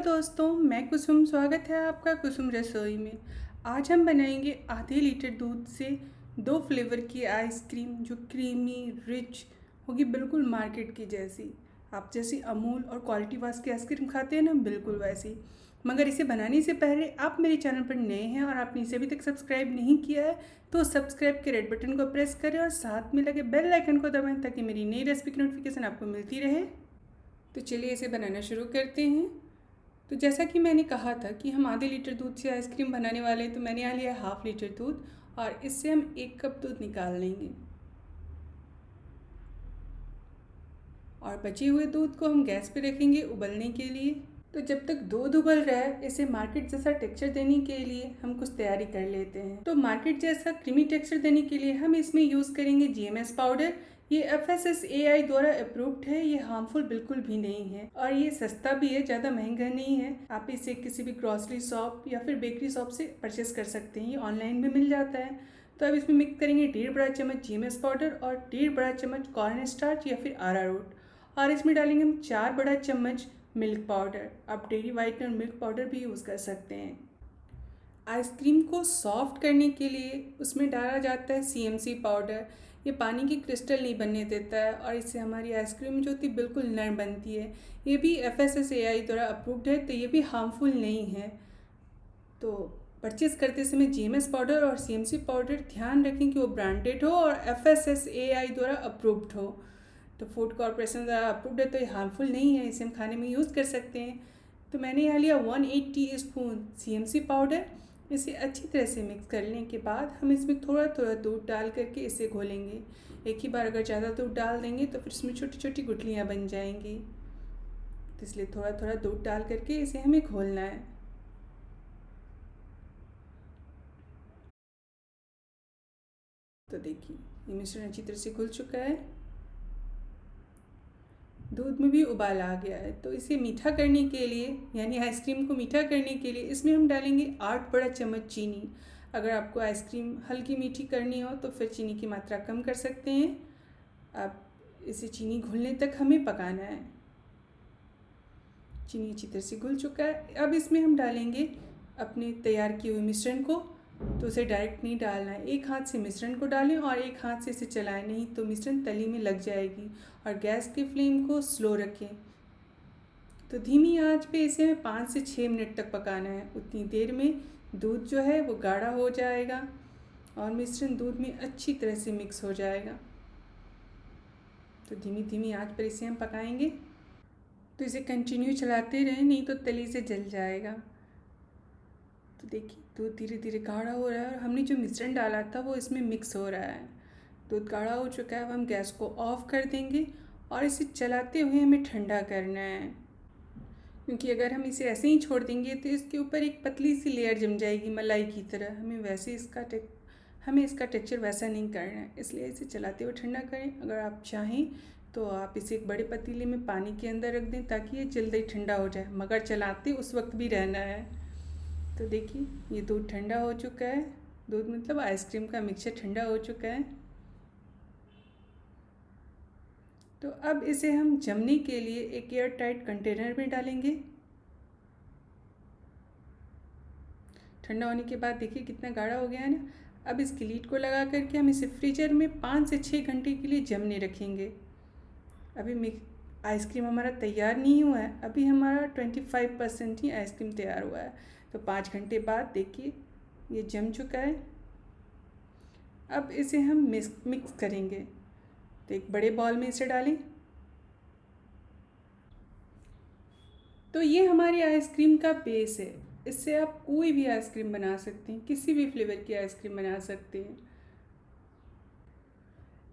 दोस्तों, मैं कुसुम। स्वागत है आपका कुसुम रसोई में। आज हम बनाएंगे आधे लीटर दूध से 2 फ्लेवर की आइसक्रीम जो क्रीमी रिच होगी, बिल्कुल मार्केट की जैसी। आप जैसी अमूल और क्वालिटी वास की आइसक्रीम खाते हैं ना, बिल्कुल वैसी। मगर इसे बनाने से पहले आप मेरे चैनल पर नए हैं और आपने इसे अभी तक सब्सक्राइब नहीं किया है तो सब्सक्राइब के रेड बटन को प्रेस करें और साथ में लगे बेल आइकन को दबाएं ताकि मेरी नई रेसिपी की नोटिफिकेशन आपको मिलती रहे। तो चलिए इसे बनाना शुरू करते हैं। तो जैसा कि मैंने कहा था कि हम आधे लीटर दूध से आइसक्रीम बनाने वाले हैं, तो मैंने यहाँ लिया हाफ लीटर दूध और इससे हम 1 कप दूध निकाल लेंगे। और बचे हुए दूध को हम गैस पे रखेंगे उबलने के लिए। तो जब तक दूध उबल रहा है, इसे मार्केट जैसा टेक्सचर देने के लिए हम कुछ तैयारी कर लेते हैं। तो मार्केट जैसा क्रीमी टेक्सचर देने के लिए हम इसमें यूज़ करेंगे GMS पाउडर। ये FSSAI द्वारा अप्रूव्ड है, ये हार्मफुल बिल्कुल भी नहीं है और ये सस्ता भी है, ज़्यादा महंगा नहीं है। आप इसे किसी भी ग्रॉसरी शॉप या फिर बेकरी शॉप से परचेस कर सकते हैं, ये ऑनलाइन भी मिल जाता है। तो अब इसमें मिक्स करेंगे 1.5 बड़ा चम्मच GMS पाउडर और 1.5 बड़ा चम्मच कॉर्न स्टार्च या फिर अरारोट। और इसमें डालेंगे हम 4 बड़ा चम्मच मिल्क पाउडर। आप डेयरी वाइटनर मिल्क पाउडर भी यूज़ कर सकते हैं। आइसक्रीम को सॉफ्ट करने के लिए उसमें डाला जाता है CMC पाउडर। ये पानी की क्रिस्टल नहीं बनने देता है और इससे हमारी आइसक्रीम जो होती है बिल्कुल नरम बनती है। ये भी FSSAI द्वारा अप्रूव्ड है, तो ये भी हार्मफुल नहीं है। तो परचेज़ करते समय GMS पाउडर और CMC पाउडर ध्यान रखें कि वो ब्रांडेड हो और FSSAI द्वारा अप्रूव्ड हो। तो फूड कॉर्पोरेशन द्वारा अप्रूव्ड है, तो ये हार्मफुल नहीं है, इसे हम खाने में यूज़ कर सकते हैं। तो मैंने यहाँ लिया 1/8 टीस्पून CMC पाउडर। इसे अच्छी तरह से मिक्स करने के बाद हम इसमें थोड़ा थोड़ा दूध डाल करके इसे घोलेंगे। एक ही बार अगर ज़्यादा दूध डाल देंगे तो फिर इसमें छोटी छोटी गुठलियाँ बन जाएंगी, तो इसलिए थोड़ा थोड़ा दूध डाल करके इसे हमें घोलना है। तो देखिए ये मिश्रण अच्छी तरह से घुल चुका है, दूध में भी उबाल आ गया है। तो इसे मीठा करने के लिए, यानी आइसक्रीम को मीठा करने के लिए इसमें हम डालेंगे 8 बड़ा चम्मच चीनी। अगर आपको आइसक्रीम हल्की मीठी करनी हो तो फिर चीनी की मात्रा कम कर सकते हैं। अब इसे चीनी घुलने तक हमें पकाना है। चीनी अच्छी तरह से घुल चुका है। अब इसमें हम डालेंगे अपने तैयार किए हुए मिश्रण को। तो उसे डायरेक्ट नहीं डालना है, एक हाथ से मिश्रण को डालें और एक हाथ से इसे चलाएं, नहीं तो मिश्रण तली में लग जाएगी। और गैस की फ्लेम को स्लो रखें। तो धीमी आंच पे इसे 5 से 6 मिनट तक पकाना है। उतनी देर में दूध जो है वो गाढ़ा हो जाएगा और मिश्रण दूध में अच्छी तरह से मिक्स हो जाएगा। तो धीमी धीमी आंच पर इसे हम पकाएंगे। तो इसे कंटिन्यू चलाते रहें, नहीं तो तली से जल जाएगा। तो देखिए दूध धीरे धीरे गाढ़ा हो रहा है और हमने जो मिश्रण डाला था वो इसमें मिक्स हो रहा है। दूध गाढ़ा हो चुका है। अब हम गैस को ऑफ कर देंगे और इसे चलाते हुए हमें ठंडा करना है, क्योंकि अगर हम इसे ऐसे ही छोड़ देंगे तो इसके ऊपर एक पतली सी लेयर जम जाएगी मलाई की तरह। हमें इसका टेक्सचर वैसा नहीं करना है, इसलिए इसे चलाते हुए ठंडा करें। अगर आप चाहें तो आप इसे एक बड़े पतीले में पानी के अंदर रख दें ताकि ये जल्दी ठंडा हो जाए, मगर चलाते उस वक्त भी रहना है। तो देखिए ये दूध ठंडा हो चुका है। दूध मतलब आइसक्रीम का मिक्सचर ठंडा हो चुका है। तो अब इसे हम जमने के लिए एक एयर टाइट कंटेनर में डालेंगे। ठंडा होने के बाद देखिए कितना गाढ़ा हो गया है ना। अब इसकी लीड को लगा करके हम इसे फ्रीजर में 5 से 6 घंटे के लिए जमने रखेंगे। अभी आइसक्रीम हमारा तैयार नहीं हुआ है, अभी हमारा 25% ही आइसक्रीम तैयार हुआ है। तो 5 घंटे बाद देखिए ये जम चुका है। अब इसे हम मिक्स करेंगे। तो एक बड़े बॉल में इसे डालें। तो ये हमारी आइसक्रीम का बेस है। इससे आप कोई भी आइसक्रीम बना सकते हैं, किसी भी फ्लेवर की आइसक्रीम बना सकते हैं।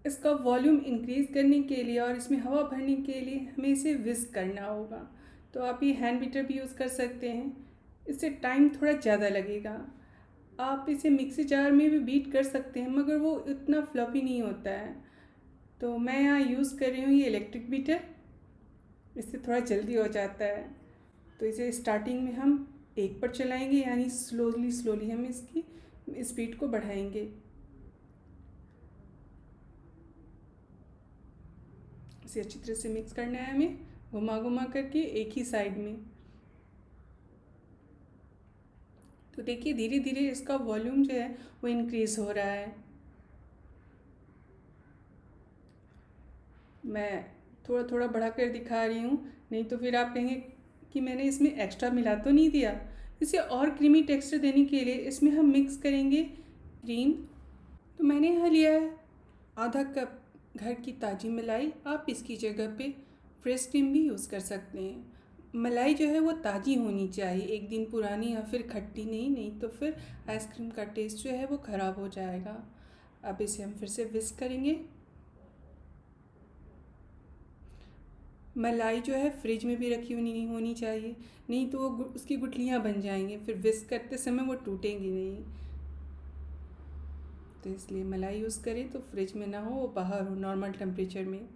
इसका वॉल्यूम इंक्रीज़ करने के लिए और इसमें हवा भरने के लिए हमें इसे विस्क करना होगा। तो आप ये हैंड बीटर भी यूज़ कर सकते हैं, इससे टाइम थोड़ा ज़्यादा लगेगा। आप इसे मिक्सी जार में भी बीट कर सकते हैं, मगर वो इतना फ्लफी नहीं होता है। तो मैं यहाँ यूज़ कर रही हूँ ये इलेक्ट्रिक बीटर, इससे थोड़ा जल्दी हो जाता है। तो इसे स्टार्टिंग में हम 1 पर चलाएंगे, यानी स्लोली स्लोली हम इसकी स्पीड को बढ़ाएंगे। इसे अच्छी तरह से मिक्स करना है हमें, घुमा घुमा करके एक ही साइड में। तो देखिए धीरे धीरे इसका वॉल्यूम जो है वो इंक्रीज़ हो रहा है। मैं थोड़ा थोड़ा बढ़ा कर दिखा रही हूँ, नहीं तो फिर आप कहेंगे कि मैंने इसमें एक्स्ट्रा मिला तो नहीं दिया। इसे और क्रीमी टेक्सचर देने के लिए इसमें हम मिक्स करेंगे क्रीम। तो मैंने यहाँ लिया है आधा कप घर की ताज़ी मलाई। आप इसकी जगह पे फ्रेश क्रीम भी यूज़ कर सकते हैं। मलाई जो है वो ताज़ी होनी चाहिए, एक दिन पुरानी या फिर खट्टी नहीं, नहीं तो फिर आइसक्रीम का टेस्ट जो है वो ख़राब हो जाएगा। अब इसे हम फिर से विस्क करेंगे। मलाई जो है फ्रिज में भी रखी हुई नहीं होनी चाहिए, नहीं तो वो उसकी गुठलियाँ बन जाएंगी, फिर विस्क करते समय वो टूटेंगी नहीं। तो इसलिए मलाई यूज़ करें तो फ्रिज में ना हो, वो बाहर हो नॉर्मल टेम्परेचर में।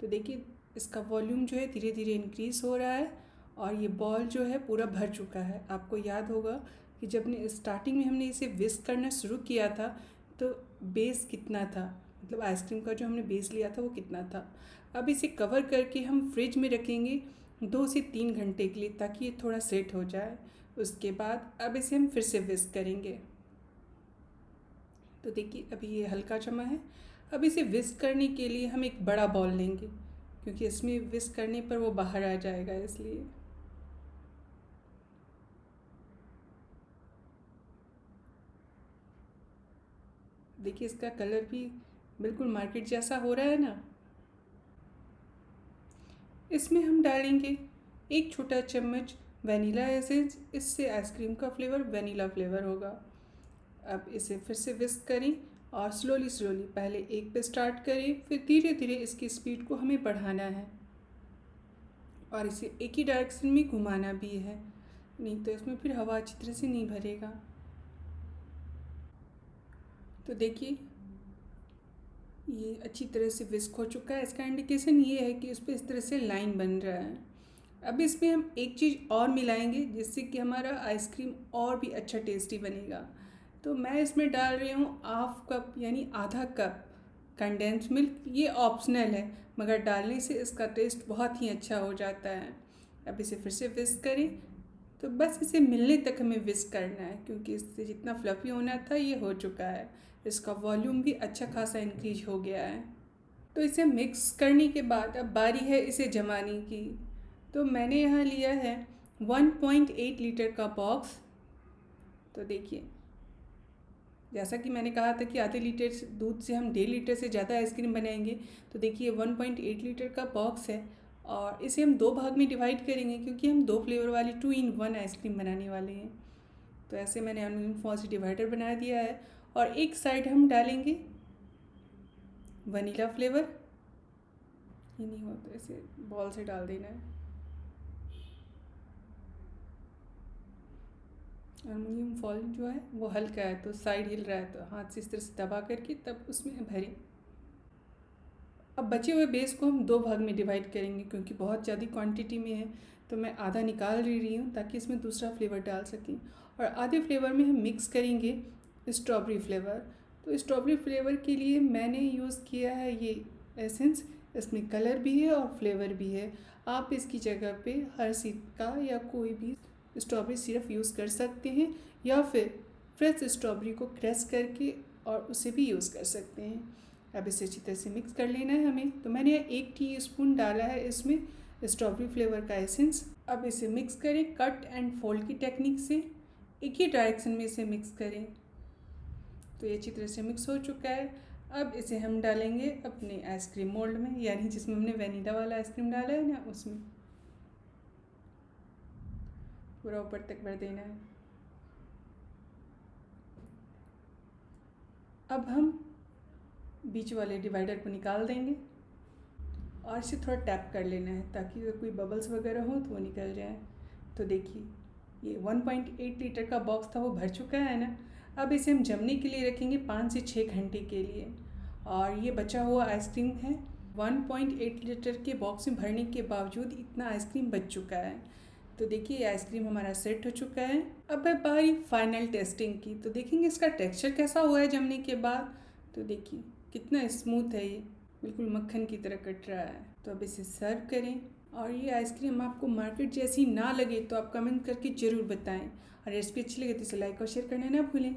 तो देखिए इसका वॉल्यूम जो है धीरे धीरे इंक्रीज़ हो रहा है और ये बॉल जो है पूरा भर चुका है। आपको याद होगा कि जब स्टार्टिंग में हमने इसे विस्क करना शुरू किया था तो बेस कितना था, मतलब आइसक्रीम का जो हमने बेस लिया था वो कितना था। अब इसे कवर करके हम फ्रिज में रखेंगे 2 से 3 घंटे के लिए, ताकि ये थोड़ा सेट हो जाए। उसके बाद अब इसे हम फिर से विस्क करेंगे। तो देखिए अभी ये हल्का जमा है। अब इसे विस्क करने के लिए हम एक बड़ा बॉल लेंगे, क्योंकि इसमें विस्क करने पर वो बाहर आ जाएगा, इसलिए। देखिए इसका कलर भी बिल्कुल मार्केट जैसा हो रहा है ना। इसमें हम डालेंगे 1 छोटा चम्मच वनीला एसेंस। इससे आइसक्रीम का फ्लेवर वनीला फ्लेवर होगा। अब इसे फिर से विस्क करें और स्लोली स्लोली पहले 1 पे स्टार्ट करें, फिर धीरे धीरे इसकी स्पीड को हमें बढ़ाना है और इसे एक ही डायरेक्शन में घुमाना भी है, नहीं तो इसमें फिर हवा अच्छी तरह से नहीं भरेगा। तो देखिए ये अच्छी तरह से विस्क हो चुका है। इसका इंडिकेशन ये है कि उस पर इस तरह से लाइन बन रहा है। अब इसमें हम एक चीज़ और मिलाएंगे जिससे कि हमारा आइसक्रीम और भी अच्छा टेस्टी बनेगा। तो मैं इसमें डाल रही हूँ 1/2 कप यानी आधा कप कंडेंस मिल्क। ये ऑप्शनल है, मगर डालने से इसका टेस्ट बहुत ही अच्छा हो जाता है। अब इसे फिर से विस्क करें। तो बस इसे मिलने तक हमें विस्क करना है, क्योंकि इससे जितना फ्लफ़ी होना था ये हो चुका है। इसका वॉल्यूम भी अच्छा खासा इंक्रीज हो गया है। तो इसे मिक्स करने के बाद अब बारी है इसे जमाने की। तो मैंने यहाँ लिया है 1.8 लीटर का बॉक्स। तो देखिए जैसा कि मैंने कहा था कि आधे लीटर दूध से हम 1.5 लीटर से ज़्यादा आइसक्रीम बनाएंगे। तो देखिए 1.8 लीटर का बॉक्स है और इसे हम 2 भाग में डिवाइड करेंगे, क्योंकि हम 2 फ्लेवर वाली 2 in 1 आइसक्रीम बनाने वाले हैं। तो ऐसे मैंने एल्युमिनियम फॉयल से डिवाइडर बना दिया है और एक साइड हम डालेंगे वनीला फ्लेवर। ये नहीं हुआ तो ऐसे बॉल से डाल देना है। एल्युमिनियम फॉयल जो है वो हल्का है तो साइड हिल रहा है, तो हाथ से इस तरह से दबा करके तब उसमें भरें। अब बचे हुए बेस को हम 2 भाग में डिवाइड करेंगे, क्योंकि बहुत ज़्यादा क्वांटिटी में है तो मैं आधा निकाल रही हूँ ताकि इसमें दूसरा फ्लेवर डाल सकें। और आधे फ्लेवर में हम मिक्स करेंगे स्ट्रॉबेरी फ्लेवर। तो स्ट्रॉबेरी फ्लेवर के लिए मैंने यूज़ किया है ये एसेंस। इसमें कलर भी है और फ्लेवर भी है। आप इसकी जगह पे हर्शीज़ का या कोई भी स्ट्रॉबेरी सिरप यूज़ कर सकते हैं, या फिर फ्रेश स्ट्रॉबेरी को क्रश करके और उसे भी यूज़ कर सकते हैं। अब इसे अच्छी तरह से मिक्स कर लेना है हमें। तो मैंने 1 टीस्पून डाला है इसमें स्ट्रॉबेरी फ्लेवर का एसेंस। अब इसे मिक्स करें कट एंड फोल्ड की टेक्निक से, एक ही डायरेक्शन में इसे मिक्स करें। तो ये अच्छी तरह से मिक्स हो चुका है। अब इसे हम डालेंगे अपने आइसक्रीम मोल्ड में, यानी जिसमें हमने वनीला वाला आइसक्रीम डाला है ना, उसमें पूरा ऊपर तक भर देना है। अब हम बीच वाले डिवाइडर को निकाल देंगे और इसे थोड़ा टैप कर लेना है ताकि अगर कोई बबल्स वगैरह हो तो वो निकल जाए। तो देखिए ये 1.8 लीटर का बॉक्स था वो भर चुका है ना। अब इसे हम जमने के लिए रखेंगे 5 से 6 घंटे के लिए। और ये बचा हुआ आइसक्रीम है। 1.8 लीटर के बॉक्स में भरने के बावजूद इतना आइसक्रीम बच चुका है। तो देखिए ये आइसक्रीम हमारा सेट हो चुका है। अब है बारी फाइनल टेस्टिंग की। तो देखेंगे इसका टेक्सचर कैसा हुआ है जमने के बाद। तो देखिए कितना स्मूथ है, ये बिल्कुल मक्खन की तरह कट रहा है। तो अब इसे सर्व करें। और ये आइसक्रीम आपको मार्केट जैसी ना लगे तो आप कमेंट करके ज़रूर बताएं, और रेसिपी अच्छी लगे तो इसे लाइक और शेयर करना ना भूलें।